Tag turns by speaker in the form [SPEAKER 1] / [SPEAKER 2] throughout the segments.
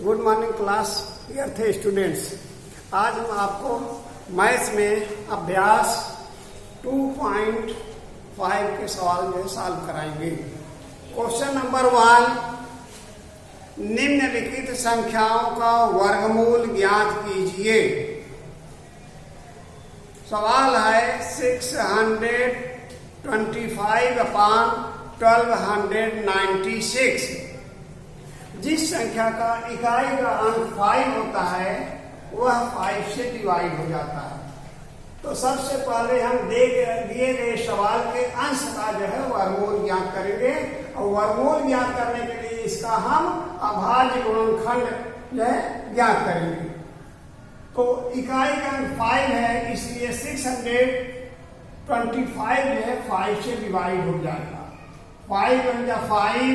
[SPEAKER 1] Good morning class dear थे students. आज हम आपको मैथ्स में अभ्यास 2.5 के सवाल जो है सॉल्व कराएंगे। क्वेश्चन नंबर 1, निम्नलिखित संख्याओं का वर्गमूल ज्ञात कीजिए। सवाल है 625/1296। जिस संख्या का इकाई का अंक 5 होता है वह 5 से डिवाइड हो जाता है। तो सबसे पहले हम दिए गए सवाल के अंश का जो है वर्गमूल ज्ञात करेंगे और वर्गमूल ज्ञात करने के लिए इसका हम अभाज्य गुणनखंड जो है ज्ञात करेंगे। तो इकाई का अंक 5 है, इसलिए 625 जो है 5 से डिवाइड हो जाएगा। 5 बन जा 5,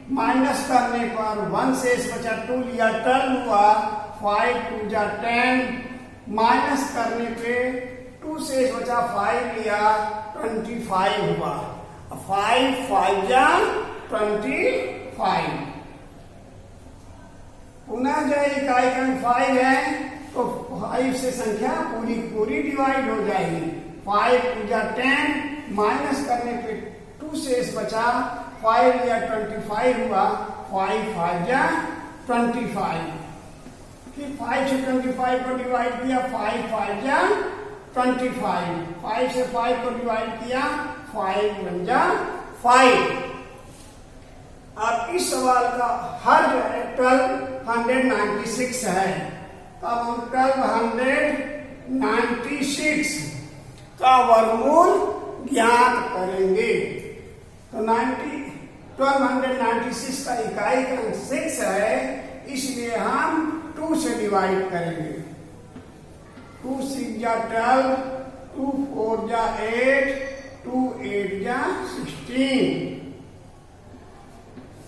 [SPEAKER 1] माइनस करने पर 1 शेष बचा 2 लिया 12 हुआ, 5 2 जा 10, माइनस करने पे 2 शेष बचा 5 लिया 25 हुआ। 5 5 जा 25। पुनः जो इकाई का 5 है तो 5 से संख्या पूरी डिवाइड हो जाएगी। 5 2 जा 10, माइनस करने पे 2 शेष बचा 5 लिया 25 हुआ, 5 5 जा 25। फिर 5 से 25 को डिवाइड किया, 5 5 जा 25। 5 से 5 को डिवाइड किया, 5 1 जा 5। अब इस सवाल का हर जो है 1296 है। अब हम 1296 का वर्गमूल ज्ञात करेंगे। तो 1296 का इकाई का 6 है, इसलिए हम 2 से डिवाइड करेंगे। 2 6 जा 12, 2 4 जा 8, 2 8 जा 16,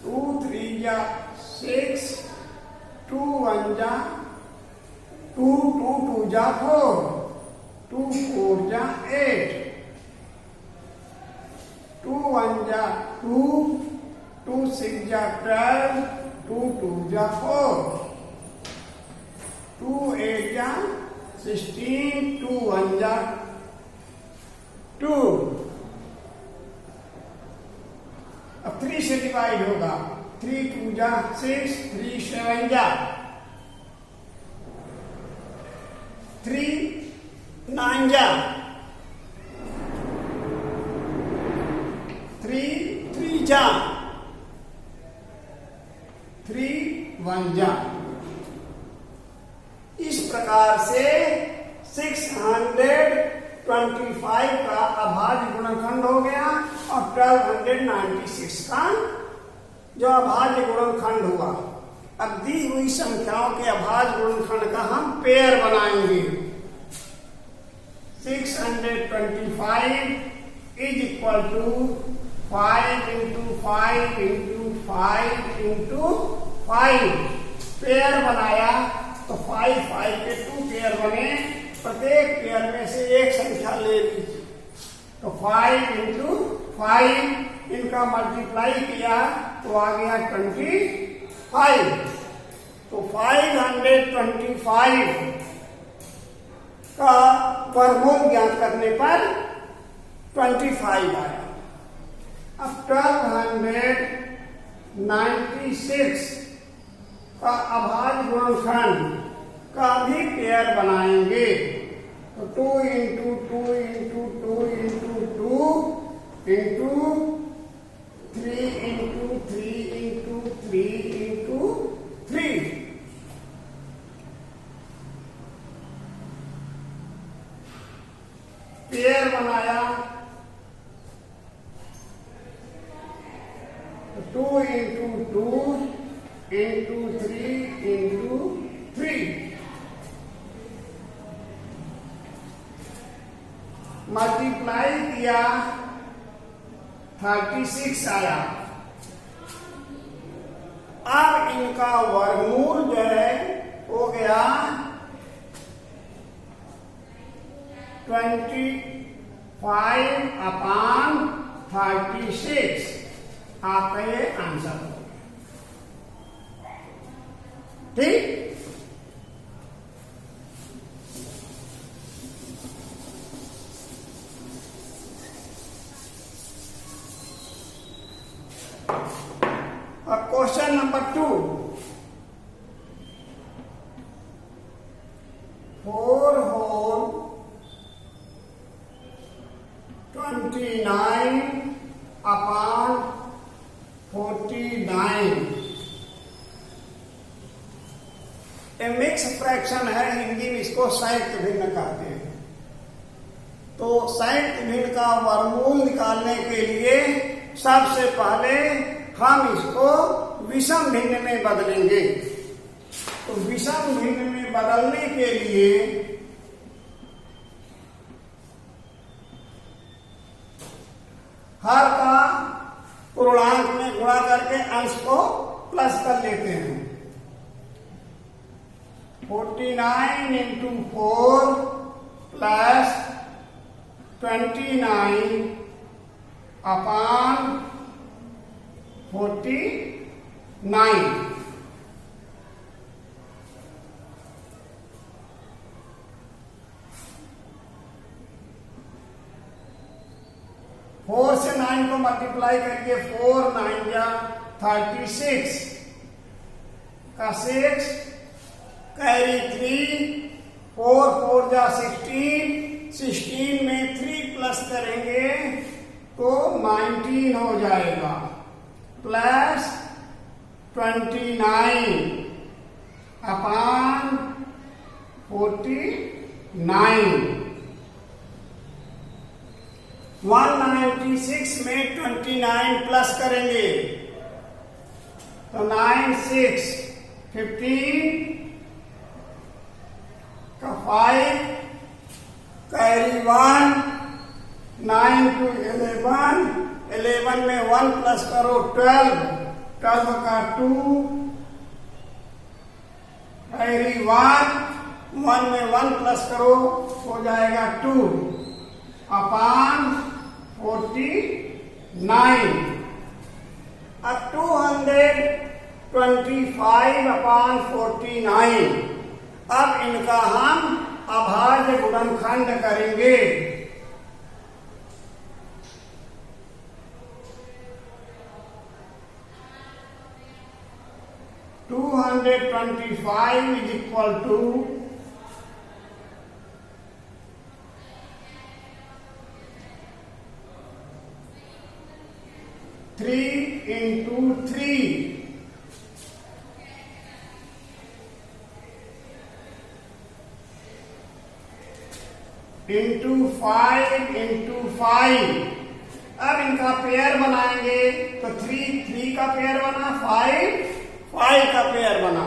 [SPEAKER 1] 2 3 जा 6, 2 1 जा 2, 2 2 जा 4, 2 4 जा 8, 2 1 जा 2, 2 6 जा 12, 2 2 जा 4, 2 8 जा 16, 2 1 जा 2। अब 3 से डिवाइड होगा। 3 2 जा 6, 3 7 जा 3 9 जा 3 3 जा 3 1 जा। इस प्रकार से 625 का अभाज्य गुणनखंड हो गया और 1296 का जो अभाज्य गुणनखंड हुआ। अब दी हुई संख्याओं के अभाज्य गुणनखंड का हम पेयर बनाएंगे। 625 is equal to 5 into 5 into 5 into 5। Pair बनाया तो 5 5 के 2 पेयर बने, प्रत्येक पेयर में से एक संख्या ले ली। तो 5 into 5 इनका मल्टीप्लाई किया तो आ गया 25। तो 525 का वर्गमूल ज्ञात करने पर 25 आया। अब 1296 का अभाज्य गुणनखंड का भी पेयर बनाएंगे। तो 2 into 2 into 2 into 2 into 3 into 3 into 3 into 3। Pair बनाया 2 into 2 into 3 into 3। मल्टीप्लाई किया 36 आया। अब इनका वर्गमूल जो है हो गया 25/36। आपका ये आंसर हो। ठीक। अब क्वेश्चन नंबर 2, 4 होल 29 अपॉन 49 ये मिक्स फ्रैक्शन है, हिंदी में इसको संयुक्त भिन्न कहते हैं। तो संयुक्त भिन्न का वर्गमूल निकालने के लिए सबसे पहले हम इसको विषम भिन्न में बदलेंगे। तो विषम भिन्न में बदलने के लिए हर का पूर्णांक में गुणा करके अंश को प्लस कर लेते हैं। 49 इंटू 4 प्लस 29 अपॉन 49। फोर से 9 को मल्टीप्लाई करिए, 4 9 जा 36 का 6 कैरी 3, 4 4 जा 16, 16 में 3 प्लस करेंगे तो 19 हो जाएगा, प्लस 29 अपॉन 49। 196 में 29 प्लस करेंगे तो 9 6 15 का 5 कैरी 1, 9 to 11, 11 में 1 प्लस करो 12, 12 का 2 कैरी 1, 1 में 1 प्लस करो हो जाएगा 2 अपॉन 49। अब 225 अपॉन 49। अब इनका हम अभाज्य गुणनखंड करेंगे। Two 225 is equal to 3 into 3 into 5 into 5। अब इनका पेयर बनाएंगे तो 3 का पेयर बना, 5 का पेयर बना।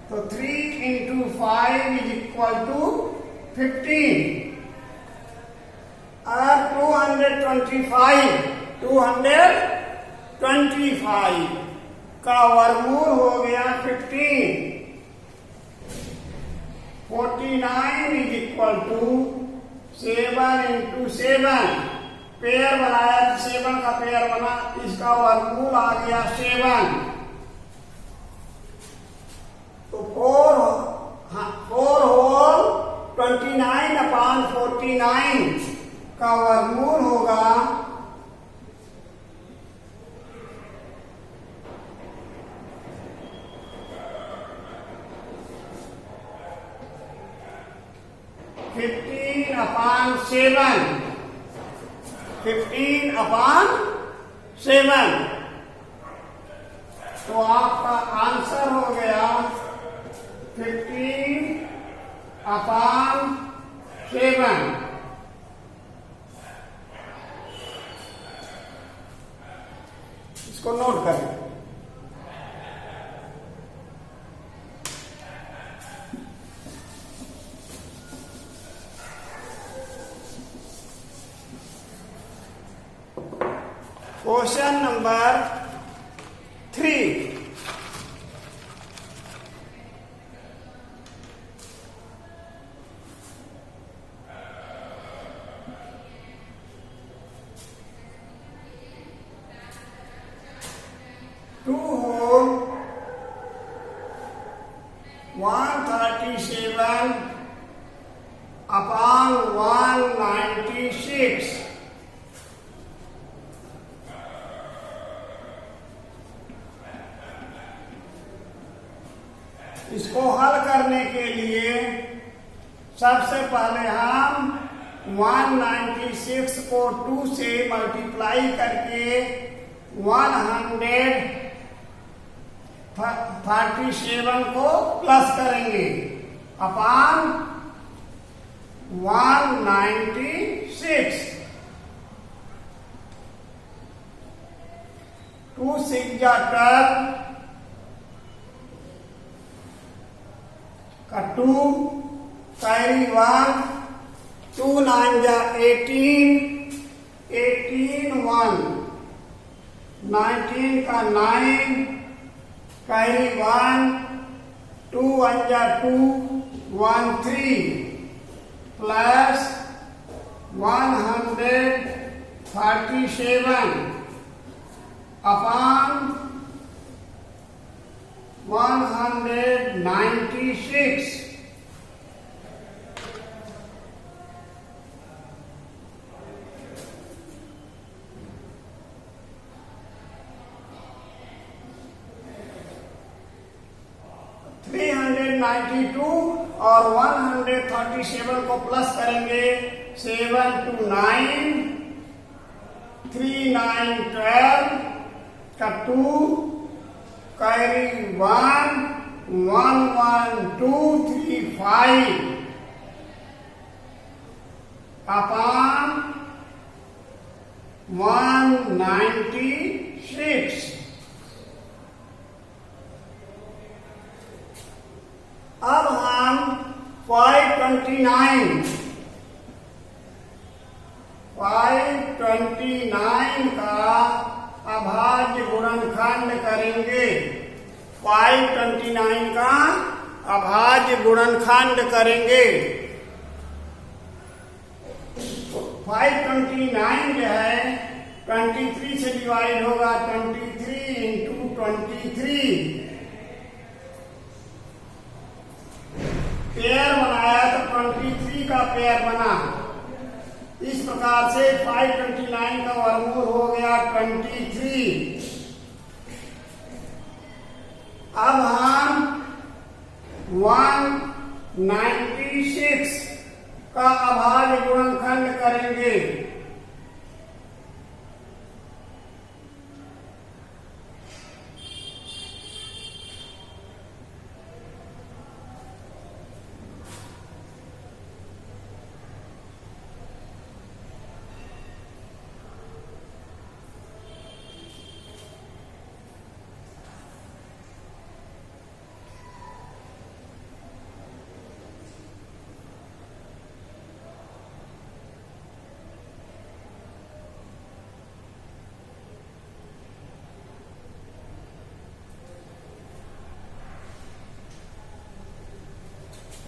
[SPEAKER 1] तो 3 into 5 is equal to 15। और 225 का वर्गमूल हो गया 15। 49 is equal to 7 into 7। Pair बनाया तो 7 का पेयर बना, इसका वर्गमूल आ गया 7। तो 4 होल 29 अपॉन 49 का वर्गमूल होगा 15 अपॉन 7। 15 अपॉन 7। तो आपका आंसर हो गया 15 अपॉन 7। इसको नोट करें। Question number 3। 2 whole 137 upon 196. इसको हल करने के लिए सबसे पहले हम 196 को 2 से मल्टीप्लाई करके 137 को प्लस करेंगे अपान 196। 2 6 जा 12 का 2 कैरी 1 2 9 जा 18 18 1 19 का 9 कैरी 1 2 1 जा 2 1 3 प्लस 137 अपॉन 196। और 137 को प्लस करेंगे 7 2 9 3 9 12 का 2 कैरी 1 1 1 2 3 5 अपॉन 196। अब हम 529 का अभाज्य गुणनखंड करेंगे। 529 का अभाज्य गुणनखंड करेंगे। 529 जो है 23 से डिवाइड होगा 23 इंटू 23 पेयर बनाया तो 23 का पेयर बना। इस प्रकार से 529 का वर्गमूल हो गया 23। अब हम 196 का अभाज्य गुणनखंड करेंगे।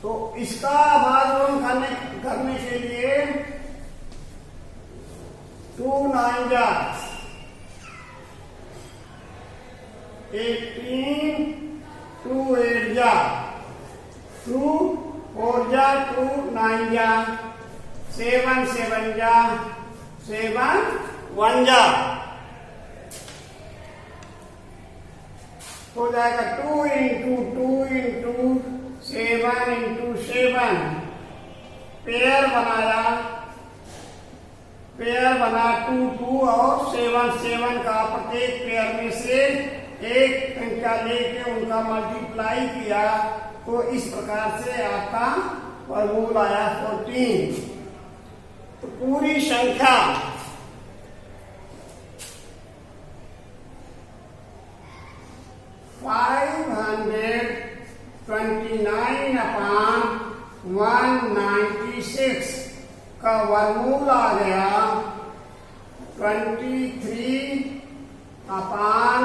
[SPEAKER 1] तो इसका अभाज्य करने के लिए 2 9 जा 18 2 8 जा 2 4 जा 2 9 जा 7 7 जा 7 1 जा हो जाएगा 2 इंटू 2 इंटू 7 इंटू 7 पेयर बनाया। पेयर बना 2 2 और 7 7 का प्रत्येक पेयर में से एक संख्या लेके उनका मल्टीप्लाई किया तो इस प्रकार से आपका वर्गमूल आया 14। तो पूरी संख्या 529 अपॉन 196 का वर्गमूल आ गया 23 अपॉन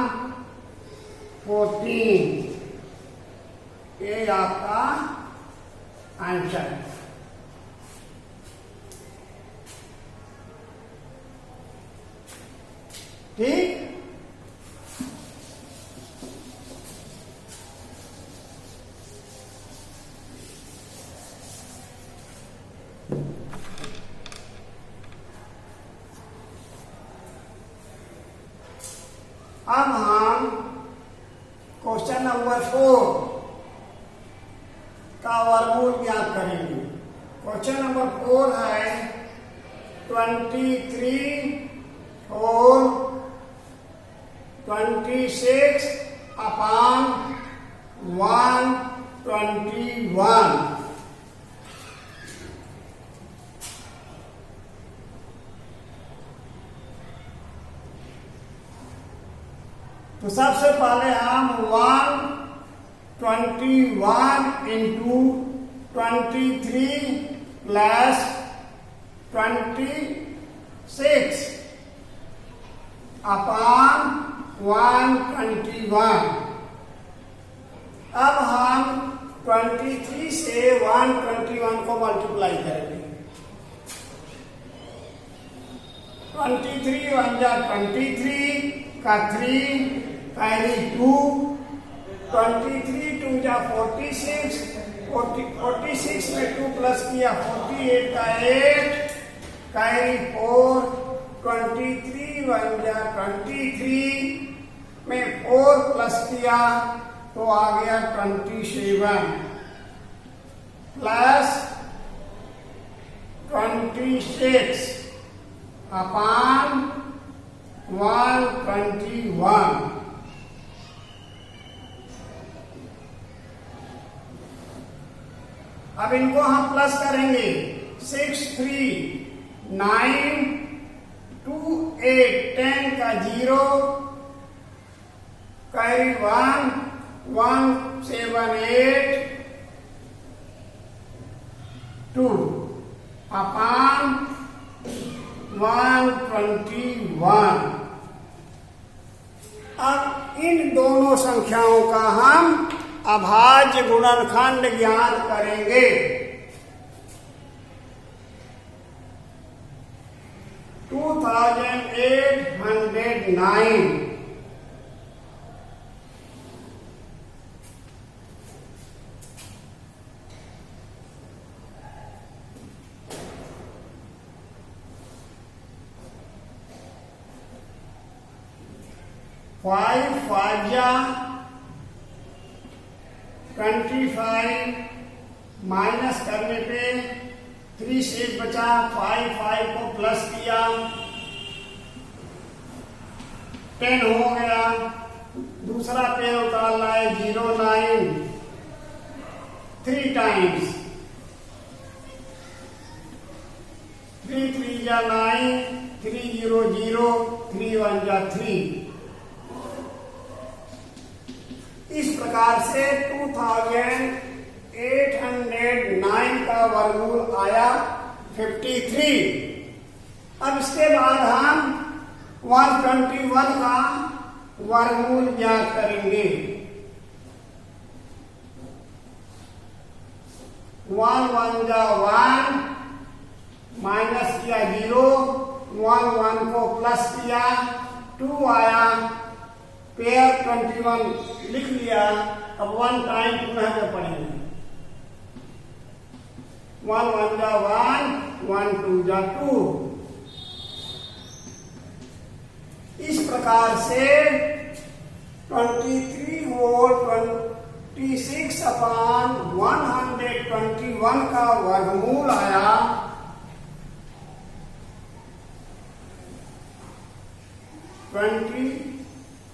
[SPEAKER 1] 14। ये आपका आंसर। ठीक। अब हम क्वेश्चन नंबर 4 का वर्गमूल ज्ञात करेंगे। क्वेश्चन नंबर 4 है 23 और 26 अपॉन 121। तो सबसे पहले हम 121 इंटू 23 प्लस 26 अपॉन 121। अब हम 23 से 121 को मल्टीप्लाई करेंगे। 23 1 जा 23 का 3 कैरी 2, 23 2 जा 46, 46 में 2 प्लस किया 48 का 8 कैरी 4, 23 1 जा 23 में 4 प्लस किया तो आ गया 27 प्लस 26 अपॉन 121। अब इनको हम प्लस करेंगे। 6 3 9 2 8 10 का 0 कैरी 1 1 7 8 2 अपॉन 121। अब इन दोनों संख्याओं का हम अभाज्य गुणनखंड ज्ञात करेंगे। 2809 5 5 जा 25 माइनस करने पे 3 शेष बचा। 5 5 को प्लस किया 10 हो गया। दूसरा पेड़ उतारना है 0 9 3 टाइम्स 3 3 जा 9 3 0 0 3 1 जा 3। इस प्रकार से 2809 का वर्गमूल आया 53। अब इसके बाद हम 121 का वर्गमूल ज्ञात करेंगे। 1 1 जा 1 माइनस किया 0 1 1 को प्लस किया 2 आया। पेयर 21 लिख लिया। अब 1 टाइम पुनः में पढ़ेंगे। 1 1 जा 1 1 2 जा 2। इस प्रकार से 23 होल 26 अपॉन 121 का वर्गमूल आया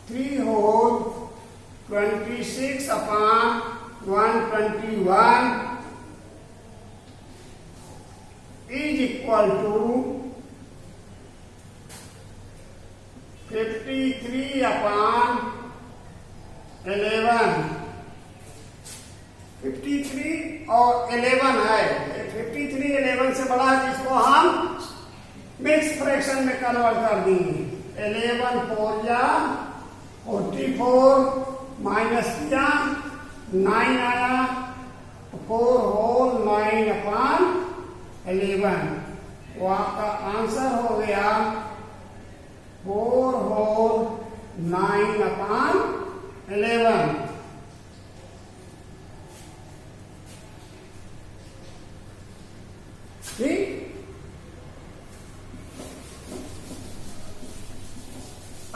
[SPEAKER 1] 3 whole 26 upon 121 is equal to 53 upon 11। 53 और 11 है। 53 11 से बड़ा है, इसको हम मिक्स फ्रैक्शन में कन्वर्ट कर देंगे। 11 4 जा 44 माइनस किया 9 आया 4 होल 9 अपॉन 11। वो आपका आंसर हो गया 4 होल 9 अपॉन 11। ठीक।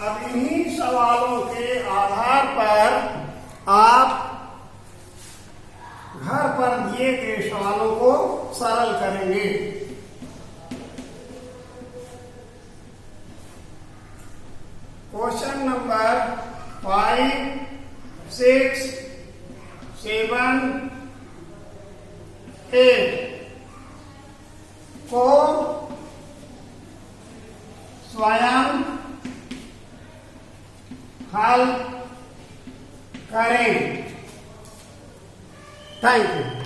[SPEAKER 1] अब इन्हीं सवालों के आधार पर आप घर पर दिए गए सवालों को सरल करेंगे। क्वेश्चन नंबर 5, 6, 7, 8 को स्वयं हल करें। Thank you.